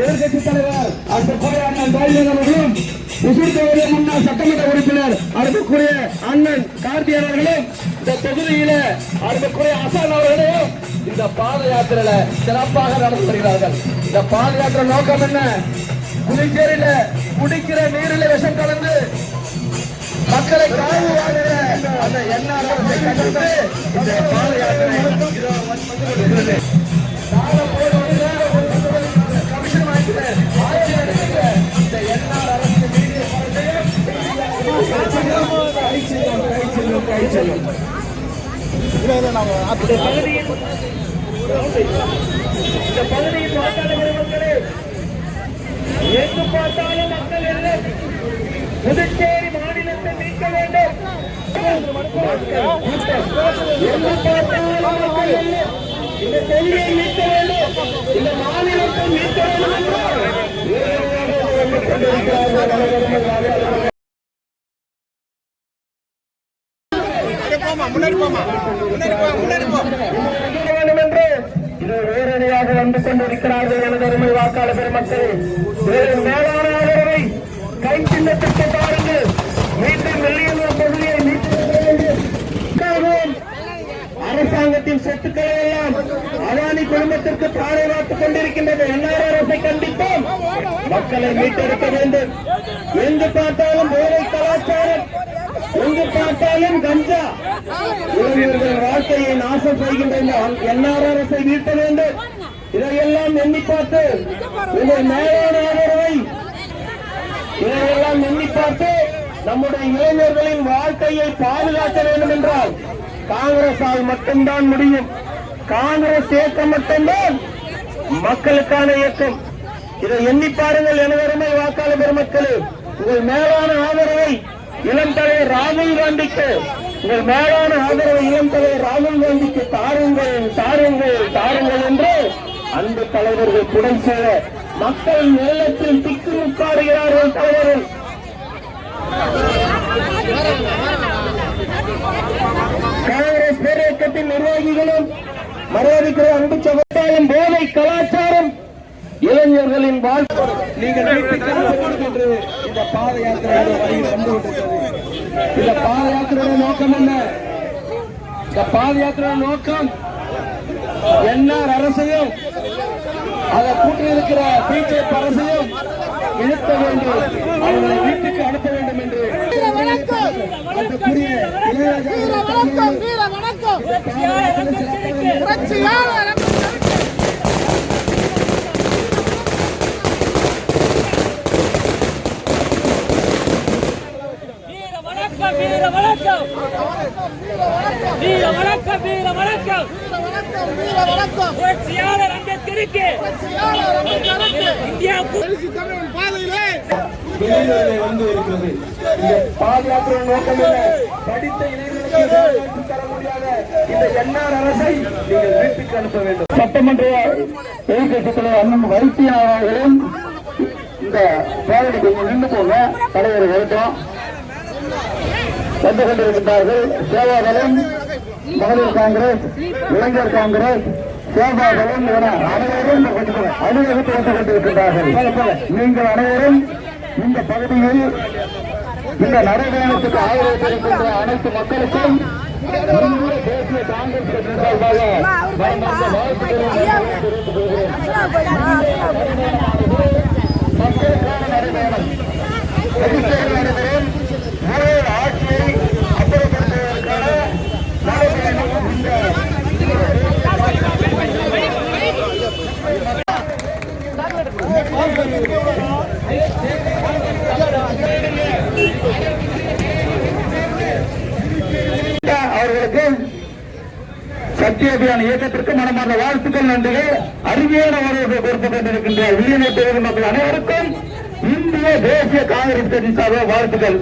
எதிர்கட்சித் தலைவர் அன்புக்குரிய அண்ணன் பாய்மன் அவர்களும், உசிர்கோவிலே முன்னாள் சட்டமன்ற உறுப்பினர் அன்புக்குரிய அண்ணன் கார்த்தியன் அவர்களும், இந்த தொகுதியில அன்புக்குரிய அசான் அவர்களையும் இந்த பாத யாத்திரையில சிறப்பாக நடந்து வருகிறார்கள். இந்த பாத யாத்திரை நோக்கம் என்ன? புதுச்சேரியில குடிக்கிற நீரில் விஷம் கலந்து மக்களை காவு வாங்குகிற அந்த என்ஆர்எஸ்ஐ கண்டித்து இந்த பாத யாத்திரை எங்கு பார்த்தாலும் மக்கள் எல்லாம் புதுச்சேரி மாநிலத்தை மீட்க வேண்டும். எங்கு பார்த்தாலும் மக்கள் எல்லாம் இந்த தொழிலை மீட்க வேண்டும், இந்த மாநிலத்தை மீட்க வேண்டும். நேரடியாக வந்து கொண்டிருக்கிறார்கள். எனது அருமை வாக்காளர் பெருமக்களே, மேலான ஆதரவை கை சின்னத்திற்கு பாருங்கள். மீண்டும் வெள்ளியனூர் பகுதியை அரசாங்கத்தின் சொத்துக்களை எல்லாம் அதானி குடும்பத்திற்கு பாதுகாத்துக் கொண்டிருக்கின்றது. என்ஆர்எஸ்ஐ கண்டிப்போம். மக்களை மீட்டெடுக்க வேண்டும். எங்கு பார்த்தாலும் போதை கலாச்சாரம், எங்கு பார்த்தாலும் கஞ்சா, இளைஞர்கள் வாழ்க்கையை நாசம் செய்கின்ற என்ஆர்எஸ்ஐ மீட்க வேண்டும். இதையெல்லாம் எண்ணி பார்த்து உங்கள் மேலான ஆதரவை இதையெல்லாம் எண்ணி பார்த்து நம்முடைய இளைஞர்களின் வாழ்க்கையை பாதுகாக்க வேண்டும் என்றால் காங்கிரஸால் மட்டும்தான் முடியும். காங்கிரஸ் இயக்கம் மட்டும்தான் மக்களுக்கான இயக்கம். இதை எண்ணி பாருங்கள். எனது அருமை வாக்காளர் பெருமக்களே, உங்கள் மேலான ஆதரவை இளம் தலைவர் ராகுல் காந்திக்கு, உங்கள் மேலான ஆதரவை இளம் தலைவர் ராகுல் காந்திக்கு தாருங்கள், தாருங்கள், தாருங்கள் என்று அன்பு தலைவர்கள் குடல் சேர மக்கள் நேரத்தில் திக்குமுக்காடுகிறார்கள். தலைவர்கள் காங்கிரஸ் பேரியக்கத்தின் நிர்வாகிகளும் மரியாதைக்குரிய அன்பு சகோதரர்களும் போதை கலாச்சாரம் இளைஞர்களின் வாழ்க்கை நீங்கள் என்று இந்த பாத யாத்திரையோட வழியில் வந்து கொண்டிருக்கிறது. இந்த பாத யாத்திரையோட நோக்கம் என்ன? இந்த பாத யாத்திரையோட நோக்கம் என்ஆர் அரசையும் அதை கூட்டியிருக்கிற பிஜேபி அரசையும் இழுத்த வேண்டும், அவர்களை வீட்டுக்கு அனுப்ப வேண்டும் என்று வந்து இருக்கிறது. பாதுகாப்பு நோக்கம் படித்த இளைஞர்களுக்கு தர முடியாத இந்த என்ஆர் அரசை நீங்கள் வீட்டுக்கு அனுப்ப வேண்டும். சட்டமன்ற எதிர்கட்சித் தலைவர் அண்ணன் வைத்தியன் அவர்களும் இந்த பேரணி கொஞ்சம் நின்று போங்க, தலைவர் வருத்தம் வந்து கொண்டிருக்கின்றார்கள். சேவாதளம், மகளிர் காங்கிரஸ், இளைஞர் காங்கிரஸ், சேவாதளம் என அனைவரும் அலுவலகத்தில் வந்து கொண்டிருக்கின்றார்கள். நீங்கள் அனைவரும் இந்த பகுதியில் இந்த நடைபயணத்துக்கு ஆதரவு தெரிவிக்கின்ற அனைத்து மக்களுக்கும் தேசிய காங்கிரஸ் கட்சியின் சார்பாக மக்களுக்கான நடைபயணம் நடைபெறும். ஆட்சியை அப்புறப்படுத்துவதற்கான நடைபயணம் அவர்களுக்கு சக்தி அபியான் இயக்கத்திற்கு மனமார்ந்த வாழ்த்துக்கள், நன்றிகள். அறிவியல் அவர்களுக்கு கொடுத்துக் கொண்டிருக்கின்ற வில்லியனூர் மக்கள் அனைவருக்கும் இந்திய தேசிய காங்கிரஸ் கட்சி சார்பாக வாழ்த்துக்கள்.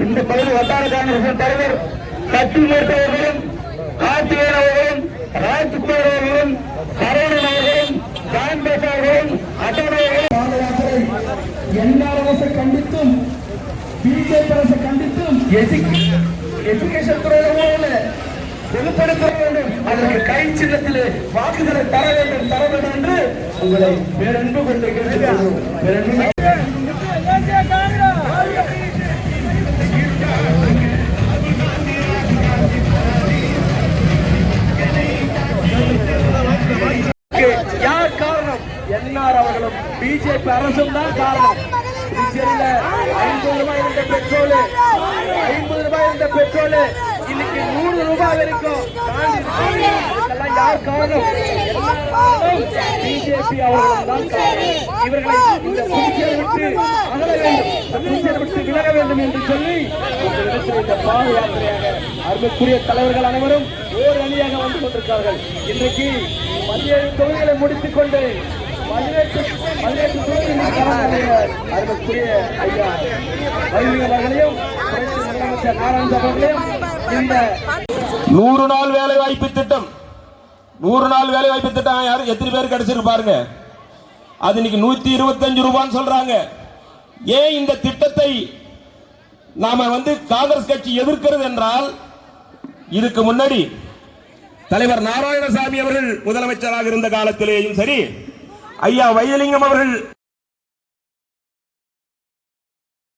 இந்த பகுதி வட்டார காங்கிரஸ் தலைவர் சக்தி அவர்களும், கார்த்திகேயன் அவர்களும், ராஜ்குமார் அவர்களும், சரவணன் அவர்களும், காங்கிரஸ் அவர்களும், அட்டவணைகளும் என்ஆர்எஸ்ஐ கண்டித்தும் பிஜேபி அரசை கண்டித்தும் எஜுகேஷன் துறையில வெளிப்படுத்த வேண்டும். அதற்கு கை சின்னத்திலே வாக்குகளை தர வேண்டும் என்று உங்களை பேரன்பு கொண்டு கேட்டுக்கொள்கிறோம். யார் காரணம்? என்ஆர் அவர்களும் பிஜேபி அரசும் தான் காரணம். 50 ரூபாய் இருந்த பெட்ரோல், 50 ரூபாய் இருந்த பெட்ரோல் இன்னைக்கு 100 ரூபாய் வரைக்கும் இதெல்லாம் யார் காரணம்? பிஜேபி அவர்களும் தான் காரணம். இவர்களை இந்த புதுச்சேரி விட்டு அகல வேண்டும், புதுச்சேரி விட்டு விலக வேண்டும் என்று சொல்லி இந்த பாத யாத்திரையாக அருமைக்குரிய தலைவர்கள் அனைவரும் ஓர் அணியாக வந்து கொண்டிருக்கிறார்கள். இன்றைக்கு 17 தொகுதிகளை முடித்துக் கொண்டு 18 அருமைக்குரிய ஐயா அவர்களையும் முதலமைச்சர் நாராயணசாமி அவர்களையும் இந்த 100 நாள் வேலை வாய்ப்பு திட்டம் 100 நாள் வேலை வாய்ப்பு திட்டம் யாரு எத்தனை பேர் கிடைச்சிருக்கு பாருங்க. அது இன்னைக்கு 125 ரூபான்னு சொல்றாங்க. ஏன் இந்த திட்டத்தை நாம காங்கிரஸ் கட்சி எதிர்க்கிறது என்றால், இதுக்கு முன்னாடி தலைவர் நாராயணசாமி அவர்கள் முதலமைச்சராக இருந்த காலத்திலேயும் சரி, ஐயா வைத்திலிங்கம் அவர்கள்